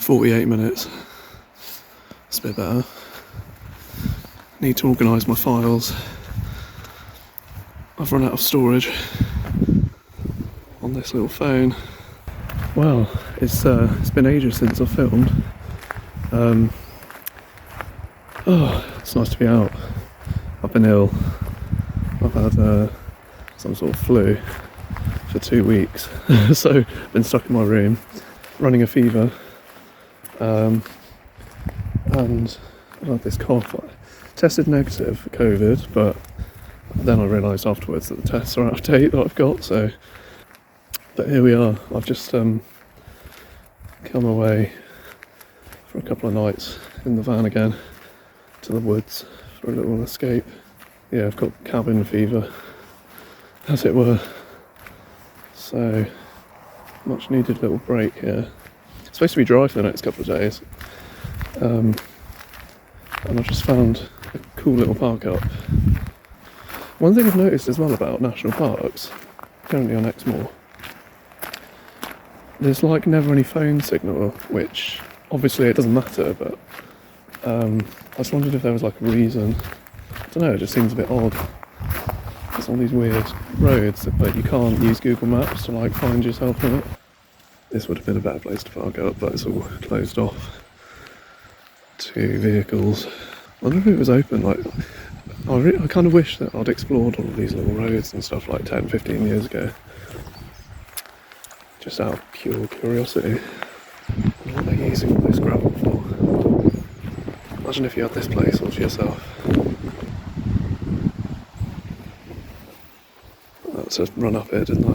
48 minutes. It's a bit better. Need to organise my files. I've run out of storage on this little phone. Well, it's been ages since I filmed. It's nice to be out. I've been ill. I've had some sort of flu for 2 weeks, so I've been stuck in my room, running a fever, and I've had this cough. I tested negative for COVID, but then I realised afterwards that the tests are out of date that I've got, so... But here we are. I've just come away for a couple of nights in the van again to the woods for a little escape. Yeah, I've got cabin fever, as it were. So, much needed little break here. It's supposed to be dry for the next couple of days. And I've just found a cool little park up. One thing I've noticed as well about national parks, currently on Exmoor, there's like never any phone signal, which obviously it doesn't matter, but I just wondered if there was like a reason. I don't know, it just seems a bit odd. There's all these weird roads, but you can't use Google Maps to like find yourself in it. This would have been a better place to park up, but it's all closed off to vehicles. I wonder if it was open. Like, I kind of wish that I'd explored all of these little roads and stuff like 10, 15 years ago. Just out of pure curiosity. I wonder what they're using all this gravel for. Imagine if you had this place all to yourself. Let's just run up here, didn't I?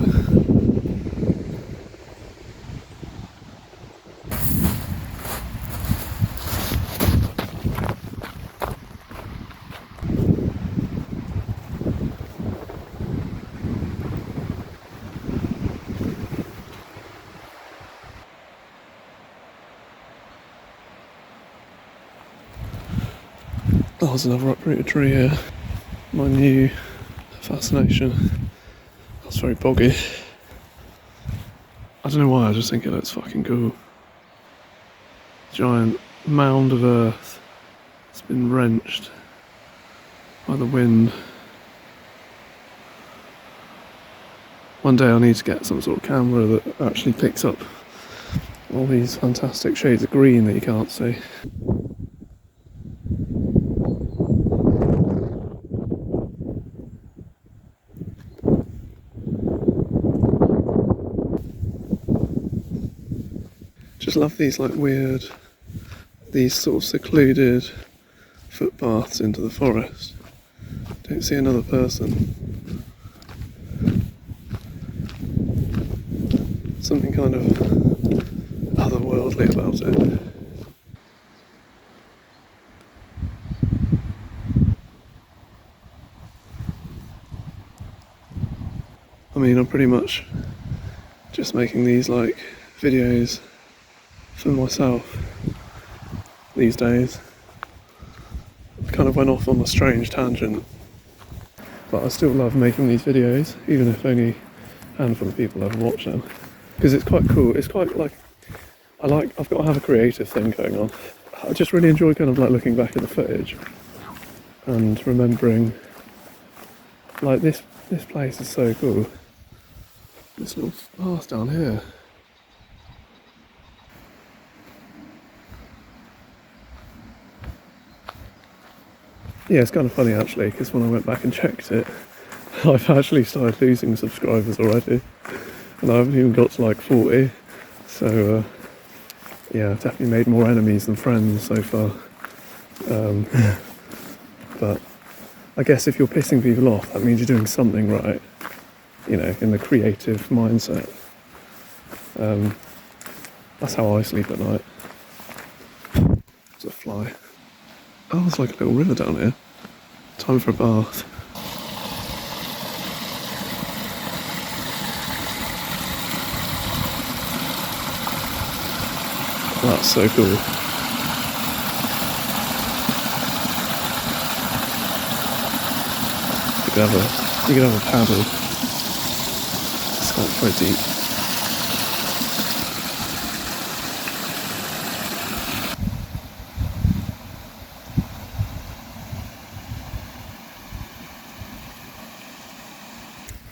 Oh, there's another uprooted tree here. My new fascination. That's very boggy. I don't know why, I just think it looks fucking cool. Giant mound of earth. It's been wrenched by the wind. One day I'll need to get some sort of camera that actually picks up all these fantastic shades of green that you can't see. Just love these like weird, these sort of secluded footpaths into the forest. Don't see another person. Something kind of otherworldly about it. I mean, I'm pretty much just making these like videos for myself these days. I kind of went off on a strange tangent, but I still love making these videos, even if only a handful of people ever watch them, because it's quite cool. It's quite like, I've got to have a creative thing going on. I just really enjoy kind of like looking back at the footage and remembering, like, this place is so cool. This little path down here. Yeah, it's kind of funny actually, because when I went back and checked it, I've actually started losing subscribers already, and I haven't even got to like 40, so yeah, I've definitely made more enemies than friends so far. But I guess if you're pissing people off, that means you're doing something right, you know, in the creative mindset. That's how I sleep at night. There's a fly. Oh, there's like a little river down here. Time for a bath. That's so cool. You could have a paddle. It's not quite deep.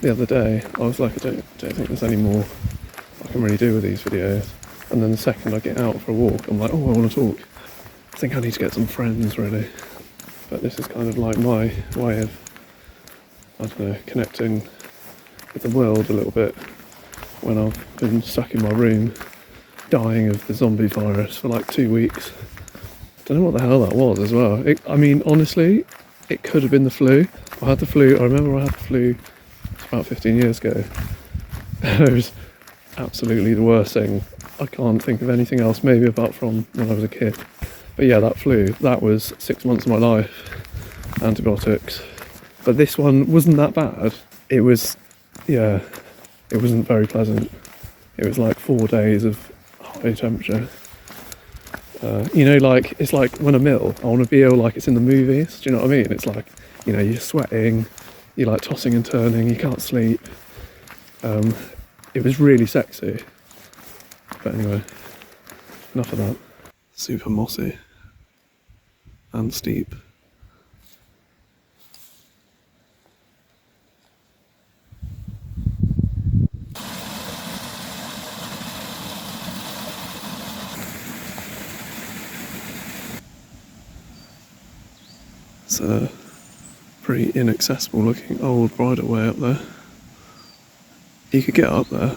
the other day, I was like, I don't think there's any more I can really do with these videos. And then the second I get out for a walk, I'm like, oh, I want to talk. I think I need to get some friends, really. But this is kind of like my way of, I don't know, connecting with the world a little bit when I've been stuck in my room dying of the zombie virus for like 2 weeks. Don't know what the hell that was as well. I mean, honestly, it could have been the flu. I had the flu, I remember I had the flu about 15 years ago. It was absolutely the worst thing. I can't think of anything else, maybe apart from when I was a kid. But yeah, that flu, that was 6 months of my life. Antibiotics. But this one wasn't that bad. It was, yeah, it wasn't very pleasant. It was like 4 days of high temperature. You know, like, it's like when I'm ill, I want to be ill like it's in the movies. Do you know what I mean? It's like, you know, you're sweating, you're like tossing and turning, you can't sleep. It was really sexy. But anyway, enough of that. Super mossy and steep. It's a pretty inaccessible looking old bridleway up there. You could get up there,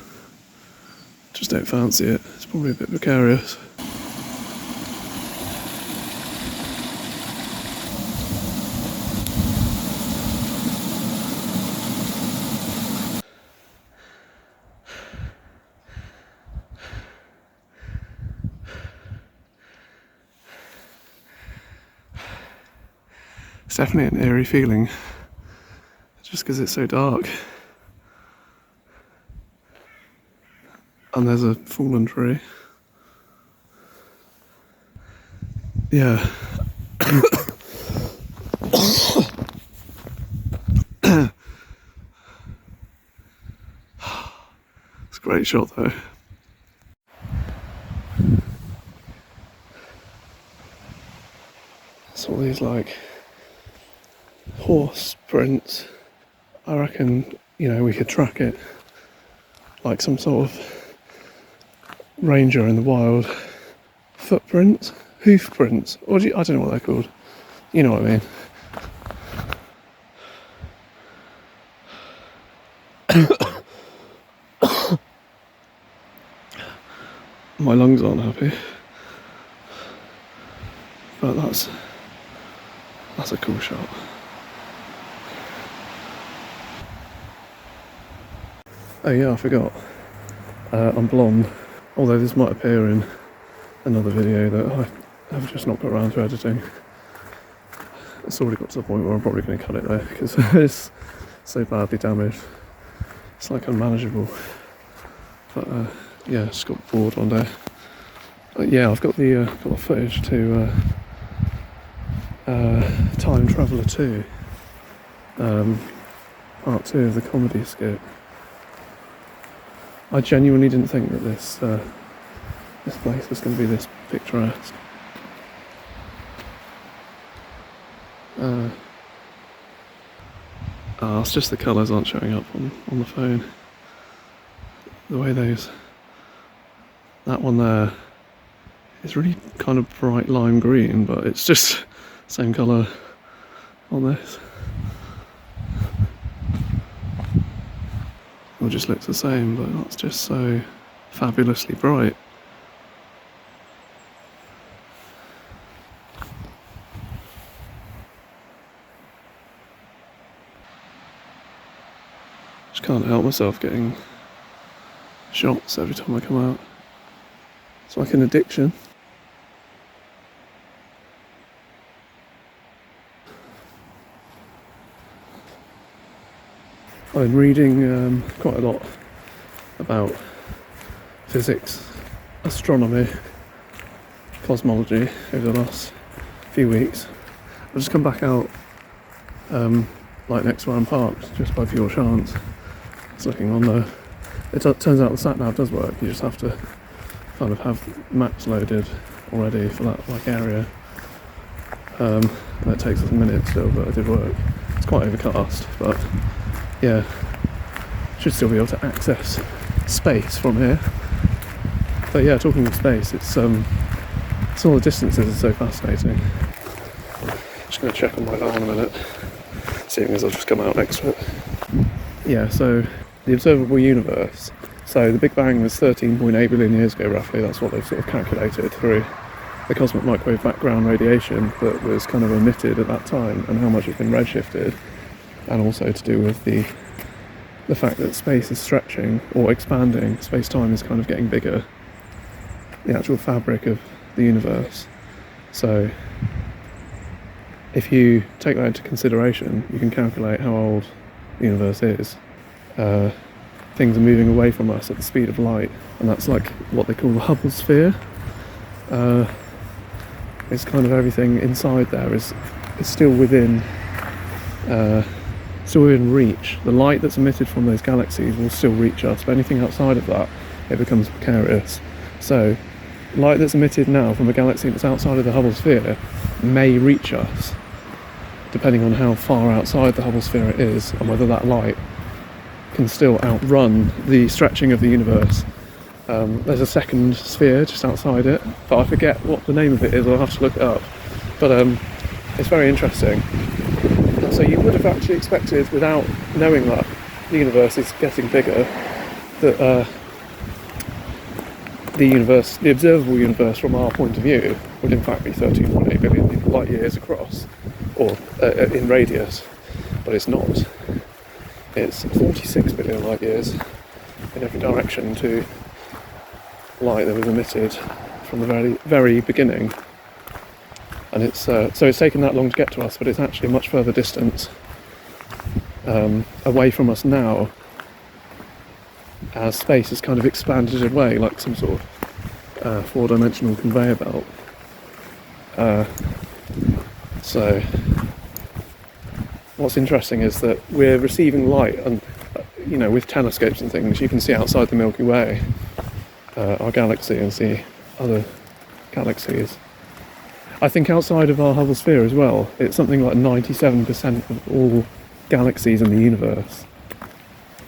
just don't fancy it. It's probably a bit precarious. It's definitely an eerie feeling, just because it's so dark. And there's a fallen tree. Yeah. It's a great shot though. It's all these like horse prints. I reckon, you know, we could track it like some sort of ranger in the wild. Footprints? Hoof prints? Or I don't know what they're called. You know what I mean. My lungs aren't happy. But that's a cool shot. Oh yeah, I forgot. I'm blonde. Although this might appear in another video that I have just not got around to editing. It's already got to the point where I'm probably going to cut it though, because it's so badly damaged. It's like unmanageable. But yeah, just got bored one day. But yeah, I've got the footage to Time Traveller 2, part 2 of the comedy skit. I genuinely didn't think that this place was going to be this picturesque. It's just the colours aren't showing up on the phone. The way that one there is really kind of bright lime green, but it's just same colour on this. It just looks the same, but that's just so fabulously bright. Just can't help myself getting shots every time I come out. It's like an addiction. I've been reading quite a lot about physics, astronomy, cosmology over the last few weeks. I've just come back out like next to where I'm parked, just by pure chance. It's looking on the... It turns out the sat-nav does work. You just have to kind of have maps loaded already for that like area. That takes us a minute still, but it did work. It's quite overcast, but yeah. should still be able to access space from here. But yeah, talking of space, it's all the distances are so fascinating. Just going to check on my van in a minute, seeing as I've just come out next to it. Yeah, so the observable universe. So the Big Bang was 13.8 billion years ago, roughly. That's what they've sort of calculated through the cosmic microwave background radiation that was kind of emitted at that time, and how much has been redshifted, and also to do with the fact that space is stretching or expanding. Space-time is kind of getting bigger. The actual fabric of the universe. So if you take that into consideration, you can calculate how old the universe is. Things are moving away from us at the speed of light, and that's like what they call the Hubble sphere. It's kind of everything inside there is still within reach. The light that's emitted from those galaxies will still reach us, but anything outside of that, it becomes precarious. So light that's emitted now from a galaxy that's outside of the Hubble sphere may reach us, depending on how far outside the Hubble sphere it is, and whether that light can still outrun the stretching of the universe. There's a second sphere just outside it, but I forget what the name of it is, I'll have to look it up. But it's very interesting. And so you would have actually expected, without knowing that the universe is getting bigger, that the observable universe from our point of view would in fact be 13.8 billion light years across, or in radius, but it's not. It's 46 billion light years in every direction to light that was emitted from the very, very beginning. And it's so it's taken that long to get to us, but it's actually a much further distance away from us now, as space has kind of expanded away like some sort of four-dimensional conveyor belt. So what's interesting is that we're receiving light, and with telescopes and things, you can see outside the Milky Way, our galaxy, and see other galaxies. I think outside of our Hubble sphere as well, it's something like 97% of all galaxies in the universe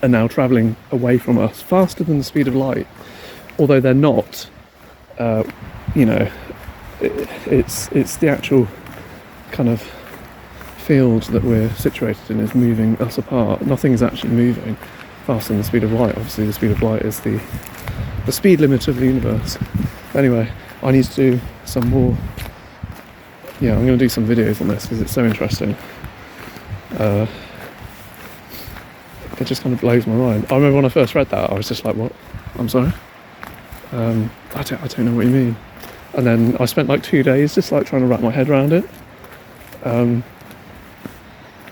are now travelling away from us faster than the speed of light, although they're not. It's the actual kind of field that we're situated in is moving us apart. Nothing is actually moving faster than the speed of light. Obviously the speed of light is the speed limit of the universe. Anyway, I need to do some more. Yeah, I'm going to do some videos on this because it's so interesting. It just kind of blows my mind. I remember when I first read that, I was just like, what? I'm sorry? I don't know what you mean. And then I spent like 2 days just like trying to wrap my head around it.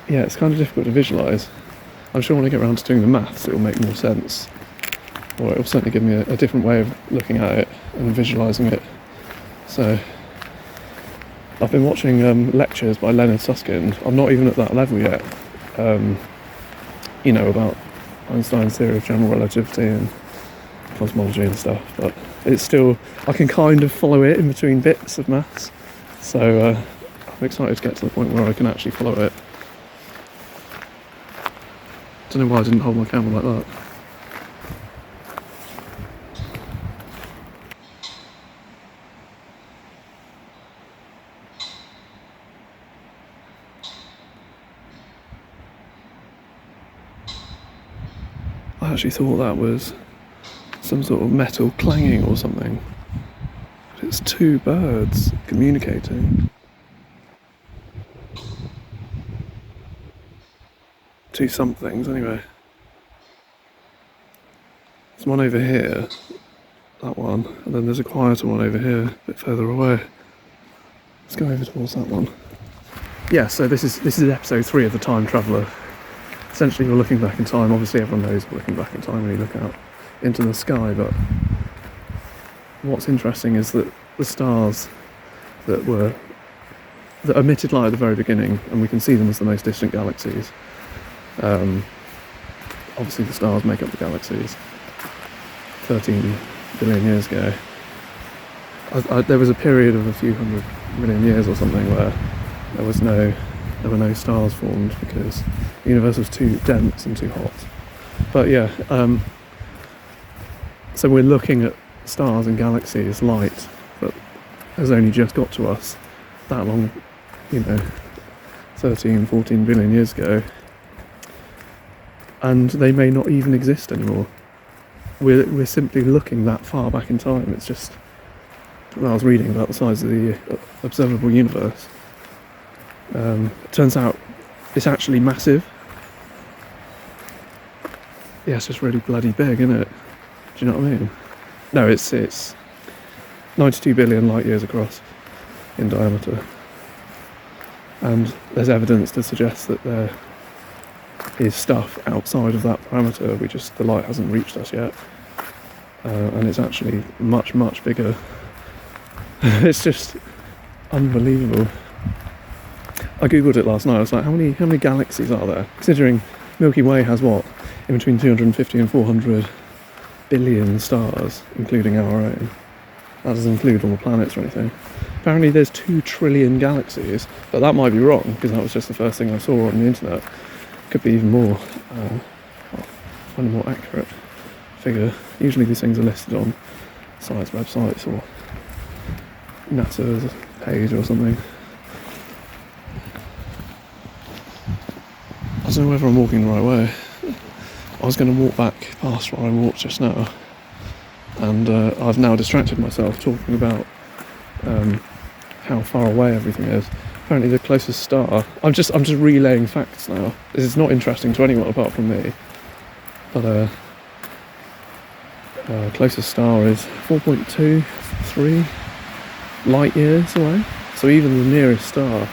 Yeah, it's kind of difficult to visualise. I'm sure when I get around to doing the maths, it will make more sense. Or it will certainly give me a different way of looking at it and visualising it. So I've been watching lectures by Leonard Susskind. I'm not even at that level yet. About Einstein's theory of general relativity and cosmology and stuff, but it's still, I can kind of follow it in between bits of maths. So I'm excited to get to the point where I can actually follow it. Don't know why I didn't hold my camera like that. I actually thought that was some sort of metal clanging or something. But it's two birds communicating. Two somethings, anyway. There's one over here, that one, and then there's a quieter one over here, a bit further away. Let's go over towards that one. Yeah, so this is episode 3 of The Time Traveller. Essentially, we're looking back in time. Obviously, everyone knows we're looking back in time when you look out into the sky, but what's interesting is that the stars that emitted light at the very beginning, and we can see them as the most distant galaxies. Obviously, the stars make up the galaxies. 13 billion years ago, there was a period of a few hundred million years or something where there were no stars formed because the universe was too dense and too hot. But yeah, so we're looking at stars and galaxies, light that has only just got to us that long, 13, 14 billion years ago, and they may not even exist anymore. We're simply looking that far back in time. It's just, when I was reading about the size of the Observable Universe, it turns out it's actually massive. Yeah, it's just really bloody big, isn't it? Do you know what I mean? No, it's 92 billion light years across in diameter. And there's evidence to suggest that there is stuff outside of that parameter. The light hasn't reached us yet. And it's actually much, much bigger. It's just unbelievable. I googled it last night. I was like, how many galaxies are there? Considering Milky Way has what? In between 250 and 400 billion stars, including our own. That doesn't include all the planets or anything. Apparently there's 2 trillion galaxies, but that might be wrong, because that was just the first thing I saw on the internet. Could be even more. I'll find a more accurate figure. Usually these things are listed on science websites or NASA's page or something. I don't know whether I'm walking the right way. I was going to walk back past where I walked just now, and I've now distracted myself talking about how far away everything is. Apparently the closest star, I'm just relaying facts now. This is not interesting to anyone apart from me, but closest star is 4.23 light years away. So even the nearest star,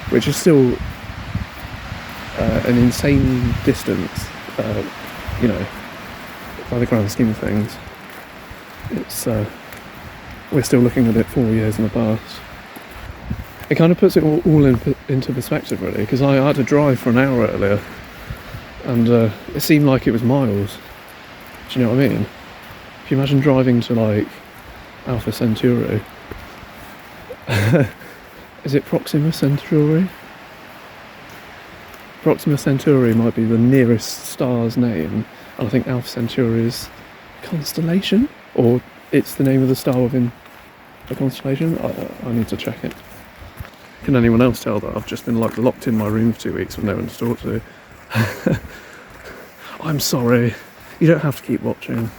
which is still an insane distance, by the grand scheme of things, it's we're still looking at it 4 years in the past. It kind of puts it all into perspective, really, because I had to drive for an hour earlier, and it seemed like it was miles. Do you know what I mean? If you imagine driving to, like, Alpha Centauri, is it Proxima Centauri? Proxima Centauri might be the nearest star's name, and I think Alpha Centauri is constellation, or it's the name of the star within a constellation. I need to check it. Can anyone else tell that I've just been locked in my room for 2 weeks with no one to talk to? I'm sorry. You don't have to keep watching.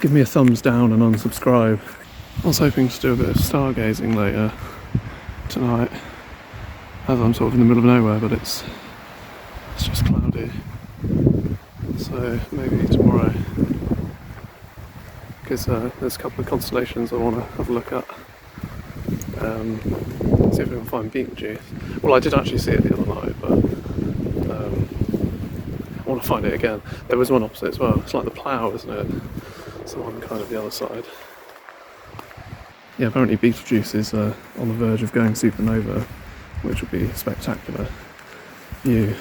Give me a thumbs down and unsubscribe. I was hoping to do a bit of stargazing later tonight, as I'm sort of in the middle of nowhere, but it's just cloudy. So maybe tomorrow, because there's a couple of constellations I want to have a look at. See if we can find Betelgeuse. Well, I did actually see it the other night, but I want to find it again. There was one opposite as well. It's like the plough, isn't it? It's the one kind of the other side. Yeah, apparently Betelgeuse is on the verge of going supernova, which would be a spectacular view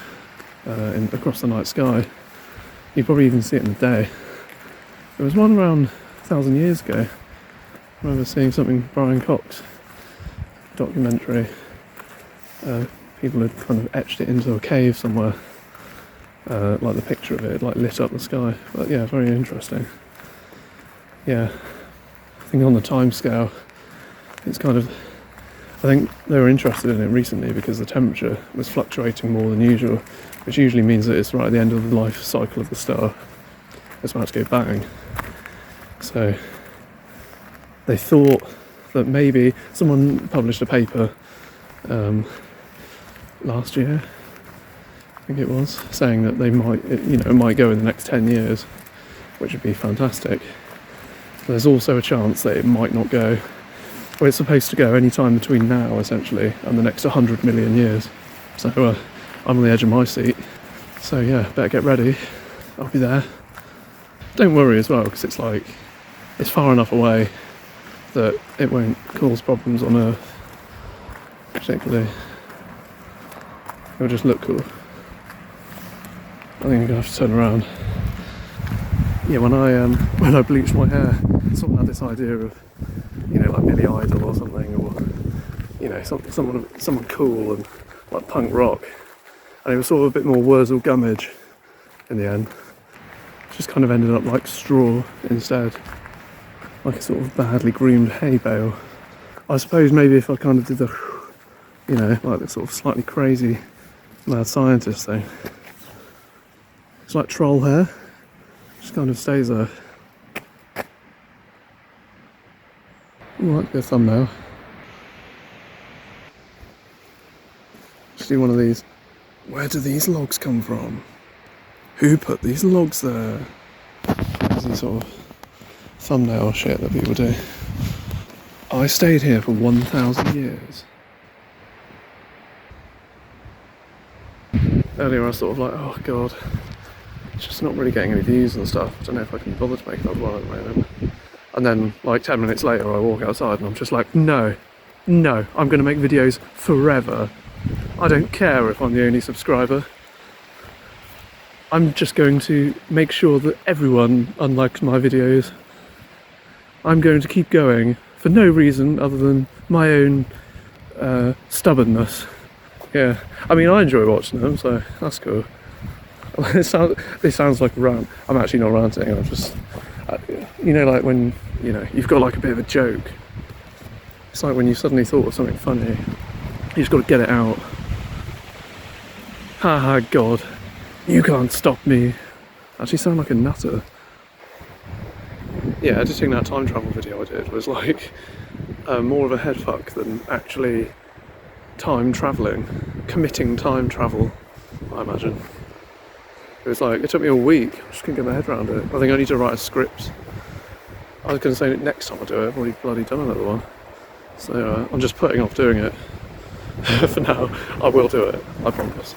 across the night sky. You'd probably even see it in the day. There was one around 1,000 years ago. I remember seeing something, Brian Cox documentary. People had kind of etched it into a cave somewhere, like the picture of it, like lit up the sky. But yeah, very interesting. Yeah, I think on the time scale, it's kind of, I think they were interested in it recently because the temperature was fluctuating more than usual, which usually means that it's right at the end of the life cycle of the star. It's about to go bang. So they thought that maybe someone published a paper last year, I think it was, saying that they might, it might go in the next 10 years, which would be fantastic. There's also a chance that it might not go. Well, it's supposed to go any time between now, essentially, and the next 100 million years. So I'm on the edge of my seat. So yeah, better get ready. I'll be there. Don't worry as well, because it's far enough away that it won't cause problems on Earth, particularly. It'll just look cool. I think I'm gonna have to turn around. Yeah, when I bleached my hair, someone had this idea of, like Billy Idol or something, or someone cool and like punk rock, and it was sort of a bit more Wurzel Gummidge in the end. just kind of ended up like straw instead, like a sort of badly groomed hay bale. I suppose maybe if I kind of did the, you know, like the sort of slightly crazy mad scientist thing, it's like troll hair, just kind of stays there. Might be a thumbnail. Just do one of these. Where do these logs come from? Who put these logs there? Easy sort of thumbnail shit that people do. I stayed here for 1,000 years. Earlier I was sort of like, oh god, it's just not really getting any views and stuff. I don't know if I can bother to make another one at the moment. And then like 10 minutes later I walk outside and I'm just like, no, I'm going to make videos forever. I don't care if I'm the only subscriber. I'm just going to make sure that everyone unlikes my videos. I'm going to keep going for no reason other than my own stubbornness. Yeah, I mean I enjoy watching them, so that's cool. It sounds like a rant. I'm actually not ranting, I'm just... you know, like when, you know, you've got like a bit of a joke. It's like when you suddenly thought of something funny, you just got to get it out. Haha, god, you can't stop me. Actually sound like a nutter. Yeah, editing that time travel video I did was like more of a head fuck than actually time travelling, committing time travel, I imagine. It was like, it took me a week, I just couldn't get my head around it. I think I need to write a script. I was going to say that next time I do it, I've already bloody done another one. So I'm just putting off doing it. For now, I will do it, I promise.